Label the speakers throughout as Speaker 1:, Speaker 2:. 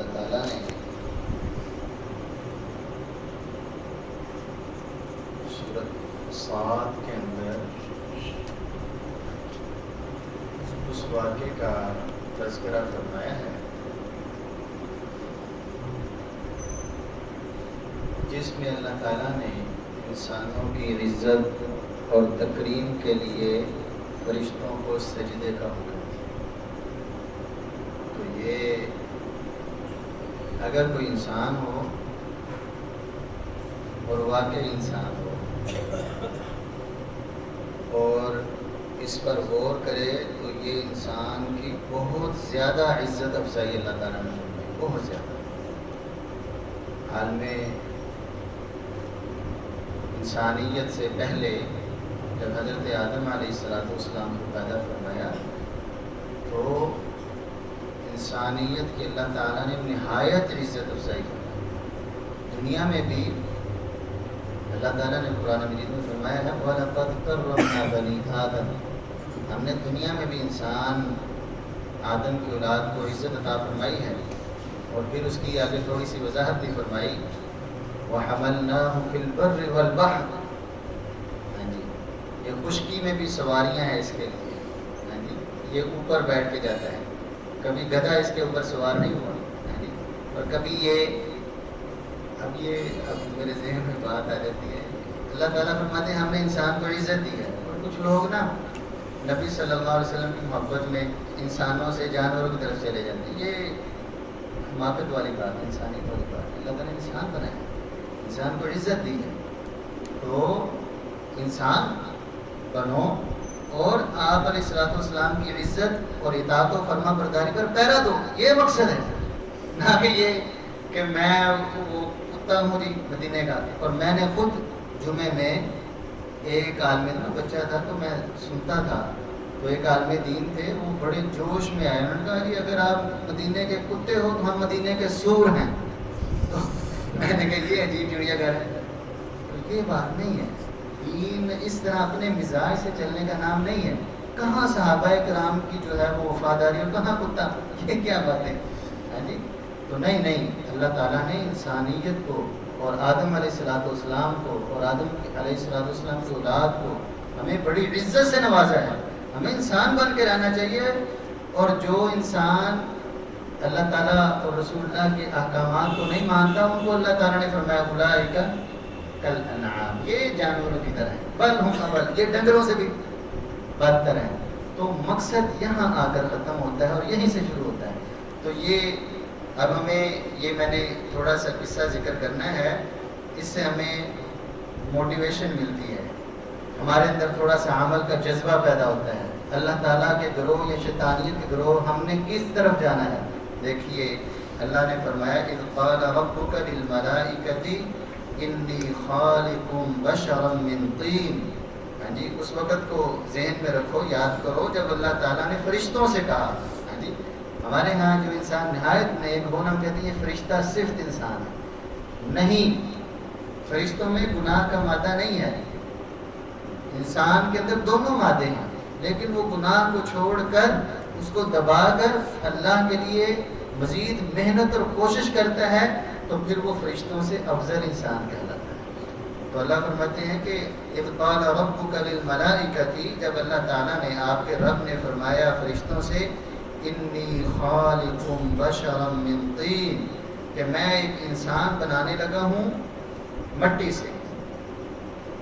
Speaker 1: اللہ تعالیٰ نے سورۃ صاد کے اندر اس واقعے کا تذکرہ فرمایا ہے جس میں اللہ تعالیٰ نے انسانوں کی عزت اور تکریم کے لیے فرشتوں کو سجدے کا حکم دیا۔ تو یہ اگر کوئی انسان ہو اور واقعی انسان ہو اور اس پر غور کرے تو یہ انسان کی بہت زیادہ عزت افزائی اللہ تعالیٰ نے فرمائی، بہت زیادہ۔ عالم انسانیت سے پہلے جب حضرت آدم علیہ السلام کو پیدا فرمایا تو انسانیت کی اللہ تعالیٰ نے نہایت عزت افزائی فرمائی۔ دنیا میں بھی اللہ تعالیٰ نے قرآن مجید میں فرمایا ہے وَلَقَدْ كَرَّمْنَا بَنِي آدَمَ، ہم نے دنیا میں بھی انسان آدم کی اولاد کو عزت عطا فرمائی ہے۔ اور پھر اس کی آگے تھوڑی سی وضاحت بھی فرمائی وَحَمَلْنَاهُ فِي الْبَرِّ وَالْبَحْرِ، ہاں جی، یہ خشکی میں بھی سواریاں ہیں اس کے لیے، ہاں جی، یہ اوپر بیٹھ کے جاتا ہے، کبھی گدھا اس کے اوپر سوار نہیں ہوا، ہاں جی، اور کبھی اب میرے ذہن میں بات آ جاتی ہے، اللہ تعالیٰ فرماتے ہیں ہم نے انسان کو عزت دی ہے، اور کچھ لوگ نا نبی صلی اللہ علیہ وسلم کی محبت میں انسانوں سے جانوروں کی طرف چلے جاتے ہیں۔ یہ حماقت والی بات ہے، انسانیت والی بات ہے۔ اللہ تعالیٰ نے انسان بنایا، انسان کو عزت دی ہے، تو انسان بنو اور آپ علیہ السلام کی عزت اور اطاعت و فرما برداری پر پیرا دو، یہ مقصد ہے، نہ کہ یہ کہ میں وہ کتا ہوں جی مدینے کا۔ اور میں نے خود جمعے میں ایک عالم دین بچہ تھا تو میں سنتا تھا، تو ایک عالم دین تھے، وہ بڑے جوش میں آئے، انہوں نے کہا جی اگر آپ مدینے کے کتے ہو تو ہم مدینے کے سور ہیں۔ تو میں نے کہا یہ عجیب چڑیا گھر ہے، تو یہ بات نہیں ہے، دین اس طرح اپنے مزاج سے چلنے کا نام نہیں ہے۔ کہاں صحابہ کرام کی جو ہے وہ وفاداری اور کہاں کتا، یہ کیا بات ہے، ہاں جی۔ تو نہیں، اللہ تعالیٰ نے انسانیت کو اور آدم علیہ السلام کو اور آدم علیہ السلام کی اولاد کو ہمیں بڑی عزت سے نوازا ہے۔ ہمیں انسان بن کے رہنا چاہیے، اور جو انسان اللہ تعالیٰ اور رسول اللہ کے احکامات کو نہیں مانتا ان کو اللہ تعالیٰ نے فرمایا اولئک کالانعام، یہ جانوروں کی طرح ہیں، بل ہم اضل، یہ ڈنگروں سے بھی بدتر ہیں۔ تو مقصد یہاں آ کر ختم ہوتا ہے اور یہیں سے شروع ہوتا ہے۔ تو یہ اب ہمیں یہ میں نے تھوڑا سا قصہ ذکر کرنا ہے، اس سے ہمیں موٹیویشن ملتی ہے، ہمارے اندر تھوڑا سا عمل کا جذبہ پیدا ہوتا ہے۔ اللہ تعالیٰ کے گروہ یا شیطانیت کے گروہ ہم نے کس طرف جانا ہے؟ دیکھیے اللہ نے فرمایا اذ قال ربک للملائکۃ انی خالق بشرا من طین، ہاں جی، اس وقت کو ذہن میں رکھو، یاد کرو جب اللہ تعالیٰ نے فرشتوں سے کہا، ہاں جی، ہمارے ہاں جو انسان نہایت نیک ہو، ہم کہتے ہیں یہ فرشتہ صفت انسان ہے، نہیں، فرشتوں میں گناہ کا مادہ نہیں ہے، انسان کے اندر دونوں مادے ہیں، لیکن وہ گناہ کو چھوڑ کر اس کو دبا کر اللہ کے لیے مزید محنت اور کوشش کرتا ہے، تو پھر وہ فرشتوں سے افضل انسان کہلاتا ہے۔ تو اللہ فرماتے ہیں کہ اذ قال ربک للملائکۃ، جب اللہ تعالیٰ نے آپ کے رب نے فرمایا فرشتوں سے انی خالق بشرا من طین، کہ میں ایک انسان بنانے لگا ہوں مٹی سے،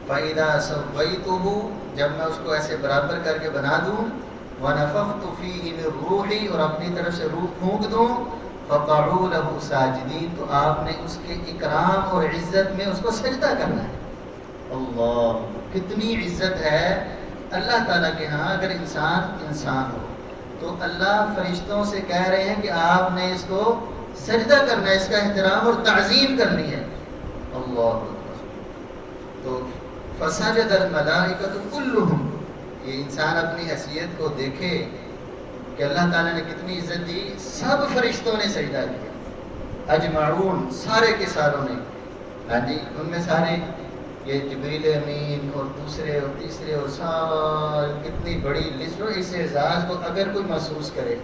Speaker 1: فَإِذَا سَوَّيْتُهُ، جب میں اس کو ایسے برابر کر کے بنا دوں، وَنَفَخْتُ فِيهِ مِن رُوحِي، اور اپنی طرف سے روح پھونک دوں، فَقَعُوا لَهُ سَاجِدِينَ، تو آپ نے اس کے اکرام اور عزت میں اس کو سجدہ کرنا ہے۔ اللہ، کتنی عزت ہے اللہ تعالیٰ کے ہاں اگر انسان ہو، تو اللہ فرشتوں سے کہہ رہے ہیں کہ آپ نے اس کو سجدہ کرنا ہے، اس کا احترام اور تعظیم کرنی ہے۔ اللہ، تو فسجد الملائکۃ کلہم، یہ انسان اپنی حیثیت کو دیکھے کہ اللہ تعالیٰ نے کتنی عزت دی، سب فرشتوں نے سجدہ کیا، اجمعون، سارے کے ساروں نے، ہاں جی، ان میں سارے یہ جبریل امین اور دوسرے اور تیسرے اور سارے، کتنی بڑی لسٹ، اور اس اعزاز کو اگر کوئی محسوس کرے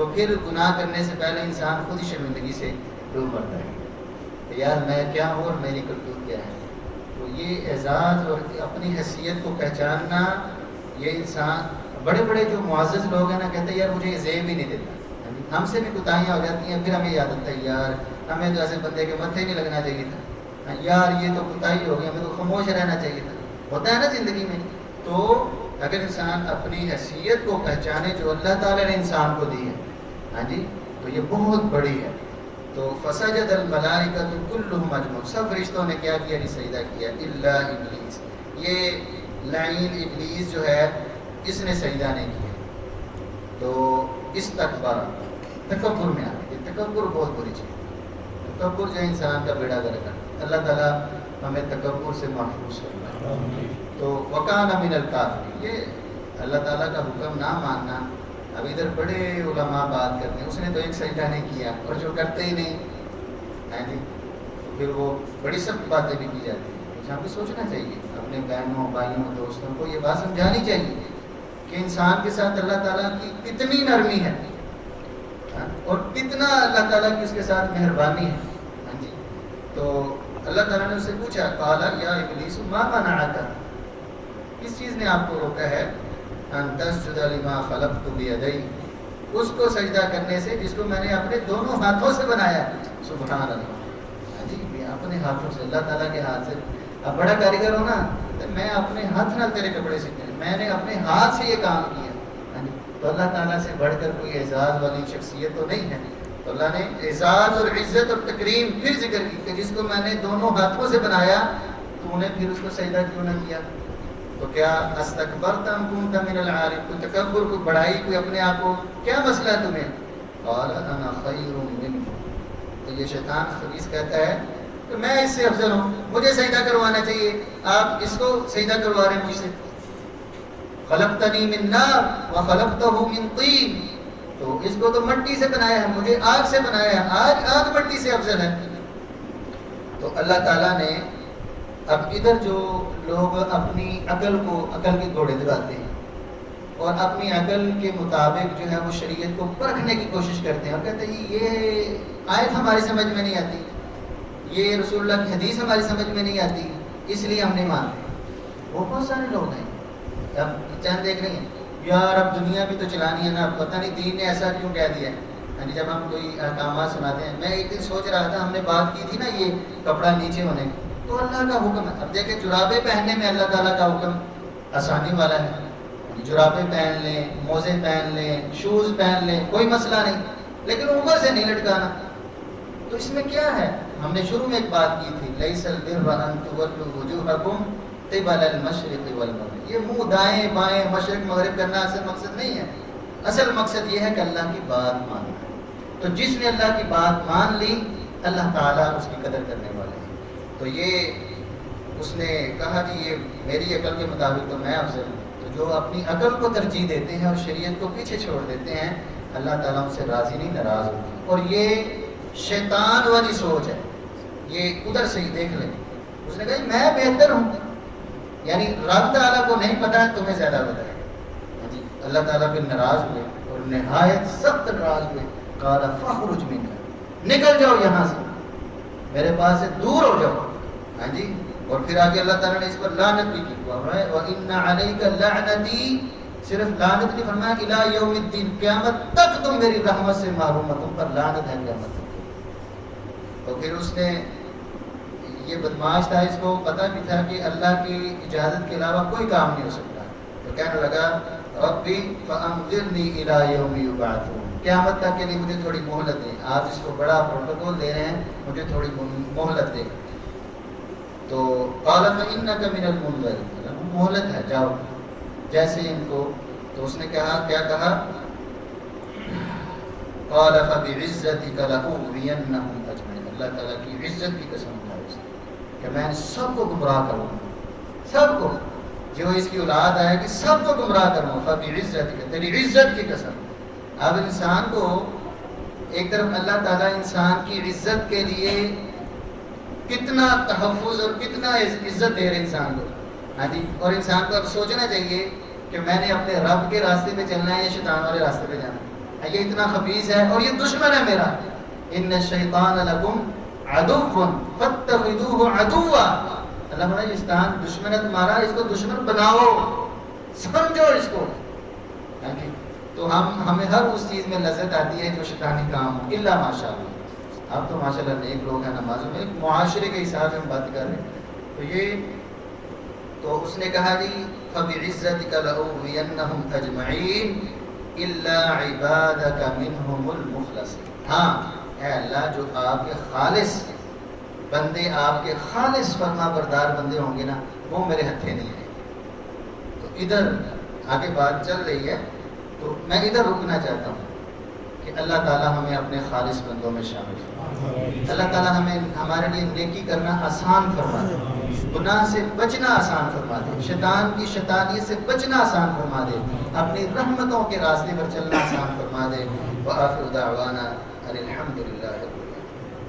Speaker 1: تو پھر گناہ کرنے سے پہلے انسان خود ہی شرمندگی سے ڈوب مرتا ہے کہ یار میں کیا ہوں اور میری کرتوت کیا ہے. تو یہ اعزاز اور اپنی حیثیت کو پہچاننا، یہ انسان بڑے بڑے جو معزز لوگ ہیں نا کہتے ہیں یار مجھے یہ زیب ہی نہیں دیتا. ہم سے بھی کوتاہیاں ہو جاتی ہیں، پھر ہمیں یاد آتا ہے یار ہمیں تو ایسے بندے کے متھے نہیں لگنا چاہیے تھا، یار یہ تو کوتاہی ہو گئی، ہمیں تو خاموش رہنا چاہیے تھا. ہوتا ہے نا زندگی میں. تو اگر انسان اپنی حیثیت کو پہچانے جو اللہ تعالیٰ نے انسان کو دی ہے، ہاں جی، تو یہ بہت بڑی ہے. تو فسجد الملائکۃ کلھم اجمعون، سب فرشتوں نے کیا کیا؟ سجدہ کیا الا ابلیس. یہ لعین ابلیس جو ہے اس نے سجدہ نہیں کیا. تو استکبر، تکبر میں آ گیا. تکبر بہت بری چیز ہے. تکبر جو انسان کا بیڑا گرک ہے. اللہ تعالیٰ ہمیں تکبر سے محفوظ کرنا. تو وکان من الکافرین، یہ اللہ تعالیٰ کا حکم نہ ماننا. اب ادھر بڑے علماء بات کرتے ہیں اس نے تو ایک سجدہ نہیں کیا، اور جو کرتے ہی نہیں ہیں جی تو پھر وہ بڑی سخت باتیں بھی کی جاتی ہیں. ہم کو سوچنا چاہیے، اپنے بہنوں بھائیوں دوستوں کو یہ بات سمجھانی چاہیے کہ انسان کے ساتھ اللہ تعالیٰ کی کتنی نرمی ہے اور کتنا اللہ تعالیٰ کی اس کے ساتھ مہربانی ہے. ہاں جی. تو اللہ تعالیٰ نے اس سے پوچھا قال یا ابلیس ما منعک، کس چیز نے آپ کو روکا ہے ان تسجد لما خلقت بیدی، اس کو سجدہ کرنے سے جس کو میں نے اپنے دونوں ہاتھوں سے بنایا. سبحان اللہ. ہاں جی، اپنے ہاتھوں سے، اللہ تعالیٰ کے ہاتھ سے. اب بڑا کاریگر ہو نا، میں اپنے ہاتھ نال تیرے کپڑے سیتے، میں نے اپنے ہاتھ سے یہ کام کیا. ہاں جی. تو اللہ تعالیٰ سے بڑھ کر کوئی اعزاز والی شخصیت تو نہیں ہے. تو اللہ نے اعزاز اور عزت اور تکریم پھر ذکر کی کہ جس کو میں نے دونوں ہاتھوں سے بنایا تو انہیں پھر اس کو سجدہ کیوں نہ کیا. تو کیا استکبرت ام کنت من العالین، کوئی تکبر، کوئی بڑائی، کوئی اپنے آپ کو، کیا مسئلہ ہے تمہیں؟ قال انا خیر منہ، تو یہ شیطان خبیث کہتا ہے کہ میں اس سے افضل ہوں، مجھے سجدہ کروانا چاہیے، آپ اس کو سجدہ کروا رہے ہیں مجھ سے. خلقتنی من نار وخلقتہ من طین، تو اس کو تو مٹی سے بنایا ہے، مجھے آگ سے بنایا ہے، آج آگ مٹی سے افضل ہے. تو اللہ تعالیٰ نے اب ادھر جو لوگ اپنی عقل کو، عقل کے گھوڑے دلاتے ہیں اور اپنی عقل کے مطابق جو ہے وہ شریعت کو پرکھنے کی کوشش کرتے ہیں اور کہتے ہیں یہ آیت ہماری سمجھ میں نہیں آتی، یہ رسول اللہ کی حدیث ہماری سمجھ میں نہیں آتی، اس لیے ہم نہیں مانتے. وہ بہت سارے لوگ ہیں. اب چند دیکھ رہے ہیں یار اب دنیا بھی تو چلانی ہے نا، پتہ نہیں دین نے ایسا کیوں کہہ دیا ہے. یعنی جب ہم کوئی احکامات سناتے ہیں، میں ایک دن سوچ رہا تھا، ہم نے بات کی تھی نا یہ کپڑا نیچے ہونے کی، تو اللہ کا حکم ہے. اب دیکھیں جرابیں پہننے میں اللہ تعالیٰ کا حکم آسانی والا ہے. جرابیں پہن لیں، موزے پہن لیں، شوز پہن لیں، کوئی مسئلہ نہیں، لیکن اوپر سے نہیں لٹکانا. تو اس میں کیا ہے؟ ہم نے شروع میں ایک بات کی تھی، لیس البر ان تولوا وجوہکم قبل المشرق والمغرب، یہ منہ دائیں بائیں مشرق مغرب کرنا اصل مقصد نہیں ہے. اصل مقصد یہ ہے کہ اللہ کی بات ماننا. تو جس نے اللہ کی بات مان لی، اللہ تعالیٰ اس کی قدر کرنے والے ہیں. تو یہ اس نے کہا کہ یہ میری عقل کے مطابق تو میں افضل ہوں. تو جو اپنی عقل کو ترجیح دیتے ہیں اور شریعت کو پیچھے چھوڑ دیتے ہیں، اللہ تعالیٰ ان سے راضی نہیں، ناراض ہوتے ہیں. اور یہ شیطان والی سوچ ہے. یہ ادھر سے ہی دیکھ لیں، اس نے کہا میں بہتر ہوں، یعنی رب تعالیٰ کو نہیں پتا ہے، تمہیں زیادہ پتا ہے. جی اللہ تعالیٰ پہ ناراض ہوئے اور نہایت سخت ناراض ہوئے. قال فاخرج منها، نکل جاؤ یہاں سے، میرے پاس سے دور ہو جاؤ. ہاں جی. اور پھر آگے اللہ تعالیٰ نے اس پر لعنت بھی کی. وَإِنَّ عَلَيْكَ لَعْنَتِي، صرف لعنت نہیں فرمایا کہ لا یوم الدین، قیامت تک تم میری رحمت سے محروم، تم پر لعنت ہے قیامت تک. تو پھر اس نے، یہ بدماش تھا، اس کو پتہ بھی تھا کہ اللہ کی اجازت کے علاوہ کوئی کام نہیں ہو سکتا. تو کہنے لگا ربی فانظرنی الی یوم یبعثون، قیامت تک کے لیے مجھے تھوڑی مہلت دیں. آپ اس کو بڑا پروٹوکول دے رہے ہیں، مجھے تھوڑی مہلت دیں. تو قال فإنک من المنظرین، مہلت ہے، جاؤ جیسے ان کو. تو اس نے کہا، کیا کہا؟ قال فبعزتک لأغوینہم اجمعین، اللہ تعالیٰ کی عزت کی قسم کھائی اس نے کہ میں سب کو گمراہ کروں گا، سب کو، جو اس کی اولاد آئے کہ سب کو گمراہ کروں. فبعزتک، تیری عزت کی قسم. اب انسان کو ایک طرف اللہ تعالیٰ انسان کی عزت کے لیے کتنا تحفظ اور کتنا عزت دے رہے انسان کو. ہاں جی. اور انسان کو اب سوچنا چاہیے کہ میں نے اپنے رب کے راستے پہ چلنا ہے یا شیطان والے راستے پہ جانا ہے. یہ اتنا خبیث ہے اور یہ دشمن ہے میرا. ان الشیطان لکم عدو فاتخذوه عدوا. اللہ فرماتا ہے شیطان دشمن ہے تمہارا، اس کو دشمن بناؤ، سمجھو اس کو. تو ہمیں ہر اس چیز میں لذت آتی ہے جو شیطانی کام ہو، الا ماشاءاللہ. آپ تو ماشاءاللہ نیک لوگ ہیں، نمازوں میں ایک معاشرے کے حساب سے ہم بات کر رہے ہیں. تو یہ تو اس نے کہا جی فَبِعِزَّتِكَ لَأُغْوِيَنَّهُمْ أَجْمَعِينَ إِلَّا عِبَادَكَ مِنْهُمُ الْمُخْلَصِينَ. ہاں اے اللہ جو آپ کے خالص بندے، آپ کے خالص فرما بردار بندے ہوں گے نا، وہ میرے ہتھے نہیں آئیں گے. تو ادھر آگے بات چل رہی ہے تو میں ادھر رکنا چاہتا ہوں کہ اللہ تعالیٰ ہمیں اپنے خالص بندوں میں شامل فرمائے. اللہ تعالیٰ ہمیں ہمارے لیے نیکی کرنا آسان فرما دے، گناہ سے بچنا آسان فرما دے، شیطان کی شیطانیت سے بچنا آسان فرما دے، اپنی رحمتوں کے راستے پر چلنا آسان فرما دے. وآخر دعوانا ان الحمد للہ.